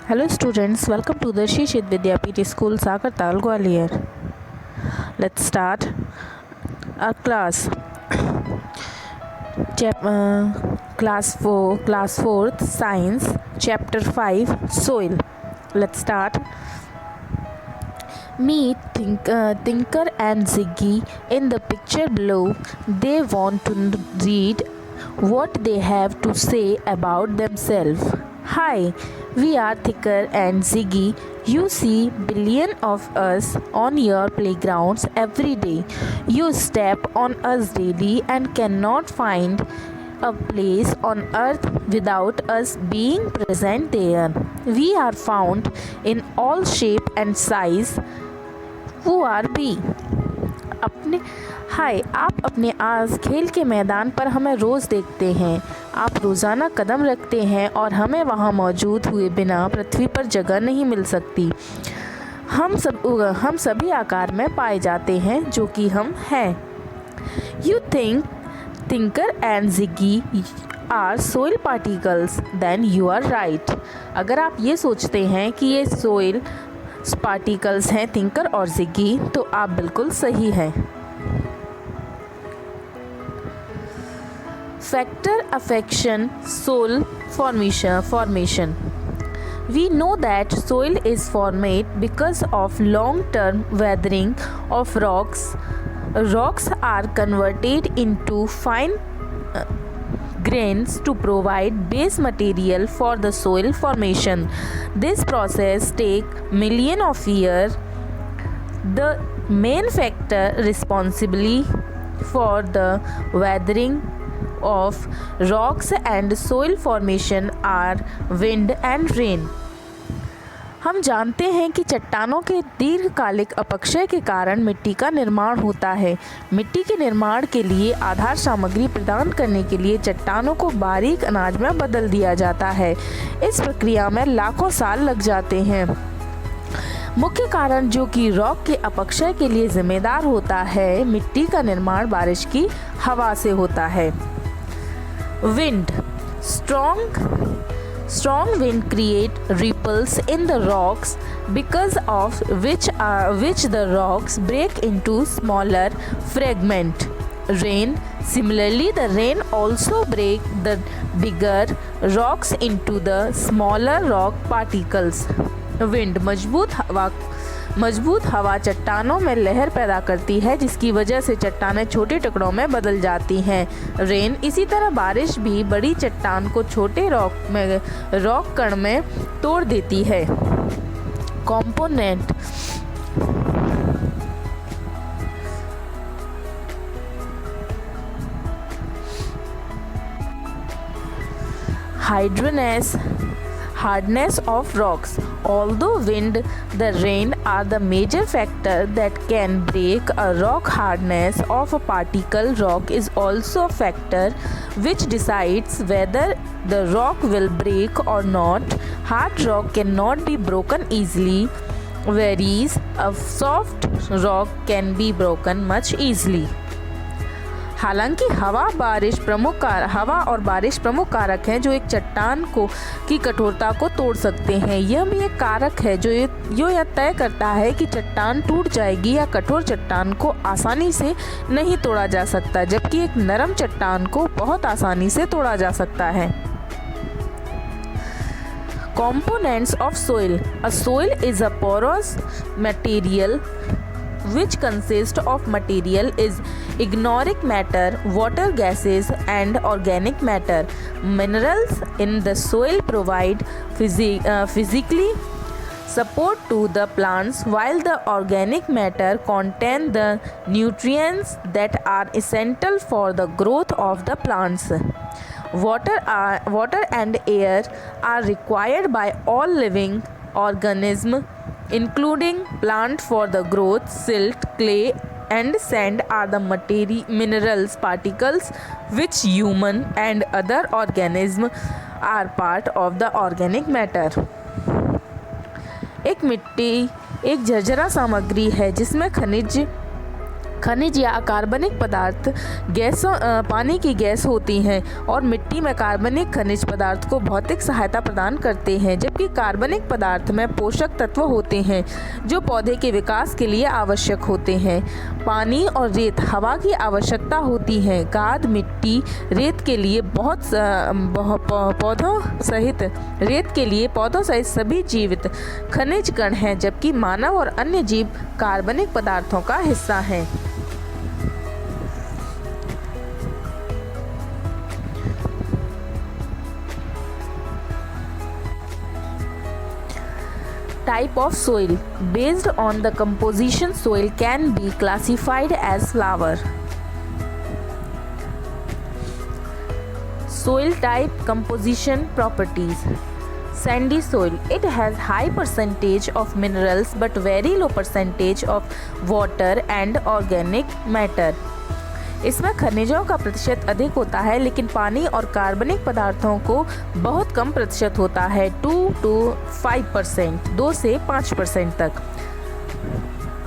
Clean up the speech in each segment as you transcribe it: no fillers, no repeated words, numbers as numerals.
Hello students, welcome to the Shishit Vidyapeeth School, Sakartal, Gwalior. Let's start our class. Class 4th Science, Chapter 5 Soil. Let's start. Meet Tinker and Ziggy in the picture below. They want to read what they have to say about themselves. Hi, we are Tinker and Ziggy. You see billion of us on your playgrounds every day. You step on us daily and cannot find a place on earth without us being present there. We are found in all shape and size. Who are we? आप अपने आस खेल के मैदान पर हमें रोज़ देखते हैं। आप रोज़ाना कदम रखते हैं और हमें वहाँ मौजूद हुए बिना पृथ्वी पर जगह नहीं मिल सकती। हम सभी आकार में पाए जाते हैं जो कि हम हैं। You think Tinker and Ziggy are soil particles, then you are right. अगर आप ये सोचते हैं कि ये सोइल पार्टिकल्स हैं थिंकर और जिगी, तो आप बिल्कुल सही हैं। Factor affection soil formation. We know that soil is formed because of long-term weathering of rocks. Rocks are converted into fine grains to provide base material for the soil formation. This process takes millions of years. The main factor responsible for the weathering of rocks and soil formation are wind and rain. हम जानते हैं कि चट्टानों के दीर्घकालिक अपक्षय के कारण मिट्टी का निर्माण होता है। मिट्टी के निर्माण के लिए आधार सामग्री प्रदान करने के लिए चट्टानों को बारीक अनाज में बदल दिया जाता है। इस प्रक्रिया में लाखों साल लग जाते हैं। मुख्य कारण जो कि रॉक के अपक्षय के लिए जिम्मेदार होता है, मिट्टी का निर्माण बारिश की हवा से होता है। Wind. Strong wind create ripples in the rocks because of which the rocks break into smaller fragments. Rain. Similarly, the rain also break the bigger rocks into the smaller rock particles. Wind. मजबूत हवा चट्टानों में लहर पैदा करती है, जिसकी वजह से चट्टानें छोटे टुकड़ों में बदल जाती हैं। रेन. इसी तरह बारिश भी बड़ी चट्टान को छोटे रॉक कण में तोड़ देती है। Component. Hardness of rocks. Although wind, the rain are the major factor that can break a rock, hardness of a particle rock is also a factor which decides whether the rock will break or not. Hard rock cannot be broken easily, whereas a soft rock can be broken much easily. हालांकि हवा और बारिश प्रमुख कारक हैं जो एक चट्टान की कठोरता को तोड़ सकते हैं। यह भी एक कारक है जो यह तय करता है कि चट्टान टूट जाएगी या कठोर चट्टान को आसानी से नहीं तोड़ा जा सकता, जबकि एक नरम चट्टान को बहुत आसानी से तोड़ा जा सकता है। Components of soil. A soil is a porous material which consists of material is organic matter, water, gases and organic matter. Minerals in the soil provide physically support to the plants, while the organic matter contain the nutrients that are essential for the growth of the plants. Water and air are required by all living organisms, including plant for the growth. Silt, clay and sand are the minerals particles which human and other organisms are part of the organic matter. एक मिट्टी एक झरझरा सामग्री है जिसमें खनिज खनिज या अकार्बनिक पदार्थ पानी की गैस होती हैं और मिट्टी में कार्बनिक खनिज पदार्थ को भौतिक सहायता प्रदान करते हैं, जबकि कार्बनिक पदार्थ में पोषक तत्व होते हैं जो पौधे के विकास के लिए आवश्यक होते हैं। पानी और रेत हवा की आवश्यकता होती है। गाद मिट्टी रेत के लिए पौधों सहित सभी जीवित खनिज कण हैं, जबकि मानव और अन्य जीव कार्बनिक पदार्थों का हिस्सा हैं। Type of soil. Based on the composition, soil can be classified as flower. Soil type, composition, properties. Sandy soil. It has high percentage of minerals but very low percentage of water and organic matter. इसमें खनिजों का प्रतिशत अधिक होता है लेकिन पानी और कार्बनिक पदार्थों को बहुत कम प्रतिशत होता है, 2 to 5%, 2 से 5% तक।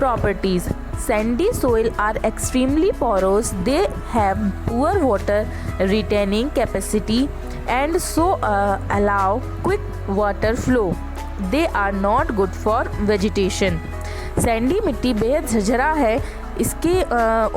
Properties. Sandy soil are extremely porous. They have poor water retaining capacity and so allow quick water flow. They are not good for vegetation. Sandy मिट्टी बेहद झरझरा है।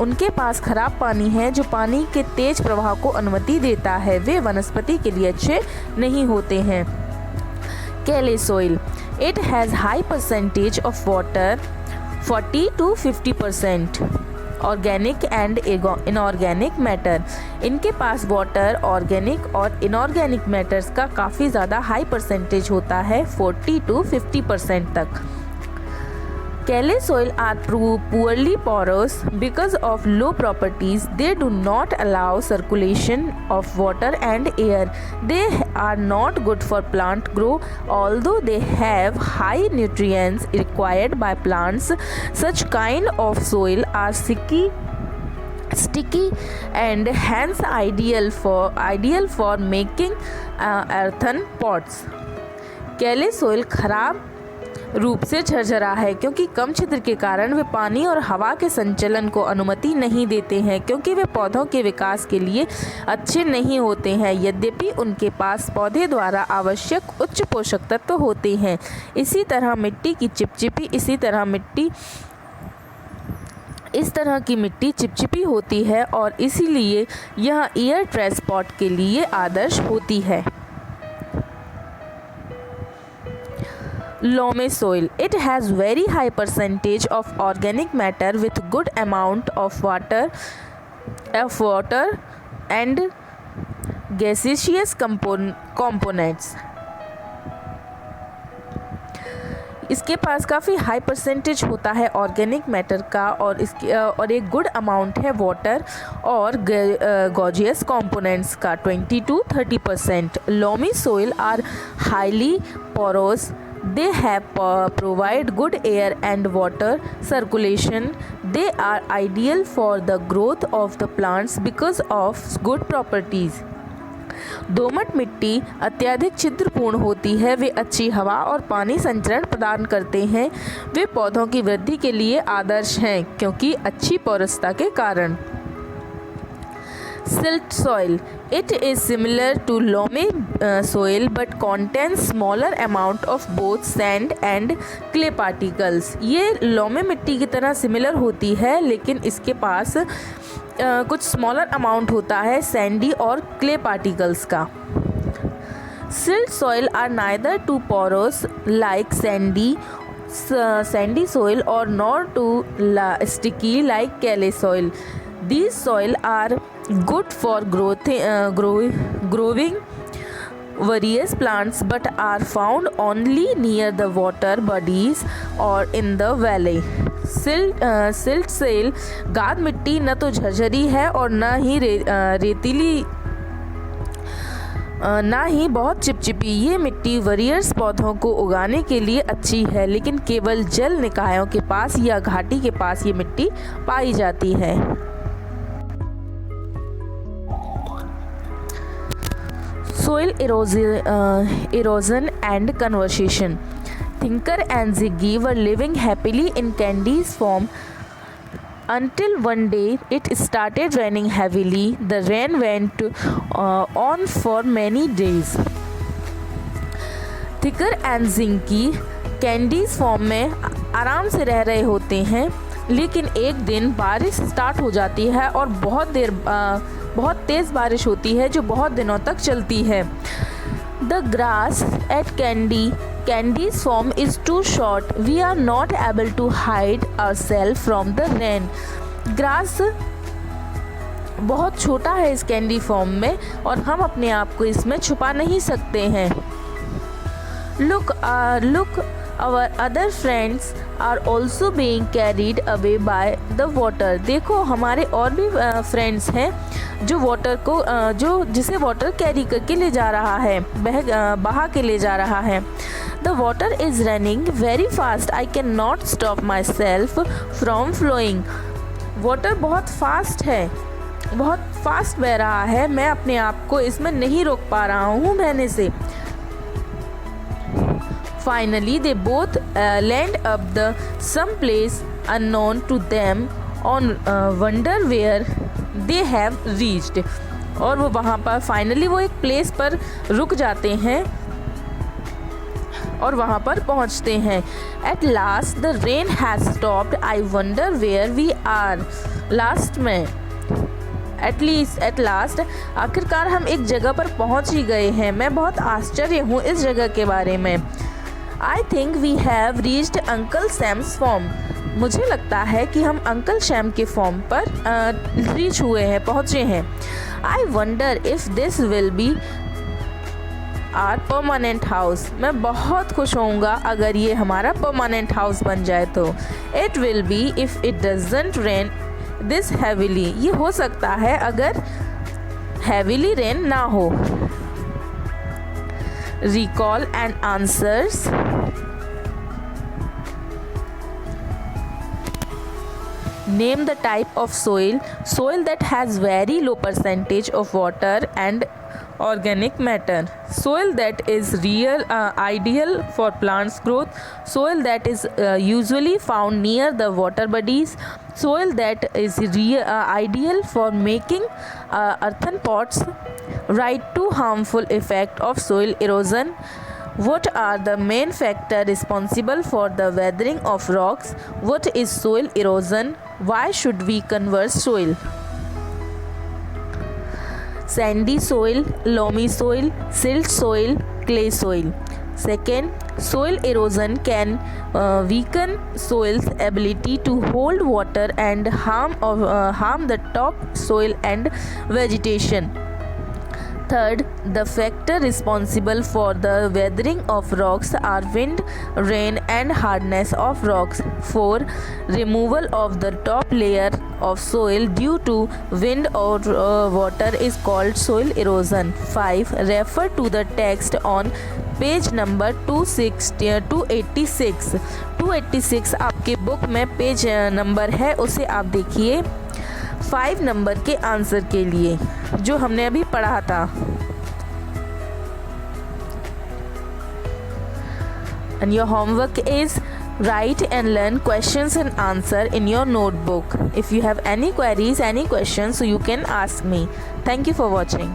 उनके पास खराब पानी है जो पानी के तेज प्रवाह को अनुमति देता है। वे वनस्पति के लिए अच्छे नहीं होते हैं। Clay soil. It has high percentage of water, 40 to 50%, organic and inorganic matter. इनके पास वाटर, ऑर्गेनिक और इनऑर्गेनिक मैटर्स का काफ़ी ज़्यादा हाई परसेंटेज होता है, 40 to 50% तक। Clay soil are poorly porous because of low properties. They do not allow circulation of water and air. They are not good for plant growth. Although they have high nutrients required by plants, such kind of soil are sticky and hence ideal for making earthen pots. Clay soil खराब रूप से झरझरा है क्योंकि कम छिद्र के कारण वे पानी और हवा के संचलन को अनुमति नहीं देते हैं, क्योंकि वे पौधों के विकास के लिए अच्छे नहीं होते हैं। यद्यपि उनके पास पौधे द्वारा आवश्यक उच्च पोषक तत्व होते हैं। इसी तरह इस तरह की मिट्टी चिपचिपी होती है और इसीलिए यह एयर ट्रांसपोर्ट के लिए आदर्श होती है। Loamy soil. It has very high percentage of organic matter with good amount of water and gaseous components. इसके पास काफ़ी हाई परसेंटेज होता है ऑर्गेनिक मैटर का और एक गुड अमाउंट है वाटर और गॉजियस कंपोनेंट्स का, 20 to 30%. Loamy soil are highly porous. They have provide good air and water circulation. They are ideal for the growth of the plants because of good properties. दोमट मिट्टी अत्यधिक छिद्रपूर्ण होती है। वे अच्छी हवा और पानी संचरण प्रदान करते हैं। वे पौधों की वृद्धि के लिए आदर्श हैं क्योंकि अच्छी पोरसता के कारण। Silt soil. It is similar to loamy soil but contains smaller amount of both sand and clay particles. ये लोमे मिट्टी की तरह सिमिलर होती है लेकिन इसके पास कुछ स्मॉलर अमाउंट होता है सैंडी और क्ले पार्टिकल्स का। Silt soil are neither too porous like sandy soil or nor too sticky like clay soil. These soil are good for growing various plants but are found only near the water bodies or in the valley. Silt soil गाद मिट्टी न तो झरझरी है और न ही रेतीली ना ही बहुत चिपचिपी। ये मिट्टी वरियर्स पौधों को उगाने के लिए अच्छी है लेकिन केवल जल निकायों के पास या घाटी के पास ये मिट्टी पाई जाती है। Soil erosion and conservation. Tinker and Ziggy were living happily in Candy's farm until one day it started raining heavily. The rain went on for many days. Thicker and जिंकी कैंडीज फॉर्म में आराम से रह रहे होते हैं, लेकिन एक दिन बारिश स्टार्ट हो जाती है और बहुत तेज़ बारिश होती है जो बहुत दिनों तक चलती है. The grass at Candy's form is too short. We are not able to hide ourselves from the rain. Grass बहुत छोटा है इस कैंडी फॉर्म में और हम अपने आप को इसमें छुपा नहीं सकते हैं. Look, our other friends are also being carried away by the water. देखो हमारे और भी फ्रेंड्स हैं जो वाटर को जिसे वाटर कैरी करके ले जा रहा है, बहा के ले जा रहा है. The water is running very fast. I cannot stop myself from flowing. Water बहुत फास्ट है, बहुत फास्ट बह रहा है, मैं अपने आप को इसमें नहीं रोक पा रहा हूँ बहने से. Finally, they both land up the some place unknown to them on wonder where they have reached. और वो वहाँ पर फाइनली वो एक प्लेस पर रुक जाते हैं और वहाँ पर पहुँचते हैं. At last the rain has stopped. I wonder where we are. Last में at last आखिरकार हम एक जगह पर पहुँच ही गए हैं. मैं बहुत आश्चर्य हूँ इस जगह के बारे में. I think we have reached Uncle Sam's farm. मुझे लगता है कि हम अंकल शैम के फॉर्म पर रीच हुए हैं, पहुँचे हैं. I wonder if this will be our permanent house. मैं बहुत खुश होऊंगा अगर ये हमारा परमानेंट हाउस बन जाए तो. It will be if it doesn't rain this heavily. ये हो सकता है अगर heavily rain ना हो. Recall and answers. Name the type of soil that has very low percentage of water and organic matter. Soil that is ideal for plants growth. Soil that is usually found near the water bodies. Soil that is ideal for making earthen pots. Write two harmful effects of soil erosion. What are the main factors responsible for the weathering of rocks? What is soil erosion? Why should we conserve soil? Sandy soil, loamy soil, silt soil, clay soil. Second, soil erosion can weaken soil's ability to hold water and harm the top soil and vegetation. Third, the factors responsible for the weathering of rocks are wind, rain and hardness of rocks. 4. Removal of the top layer of soil due to wind or water is called soil erosion. 5. Refer to the text on page number 286. 286 आपके book में page number है, उसे आप देखिए 5 number के answer के लिए जो हमने अभी पढ़ा था. And your homework is write and learn questions and answer in your notebook. If you have any queries, any questions, so you can ask me. Thank you for watching.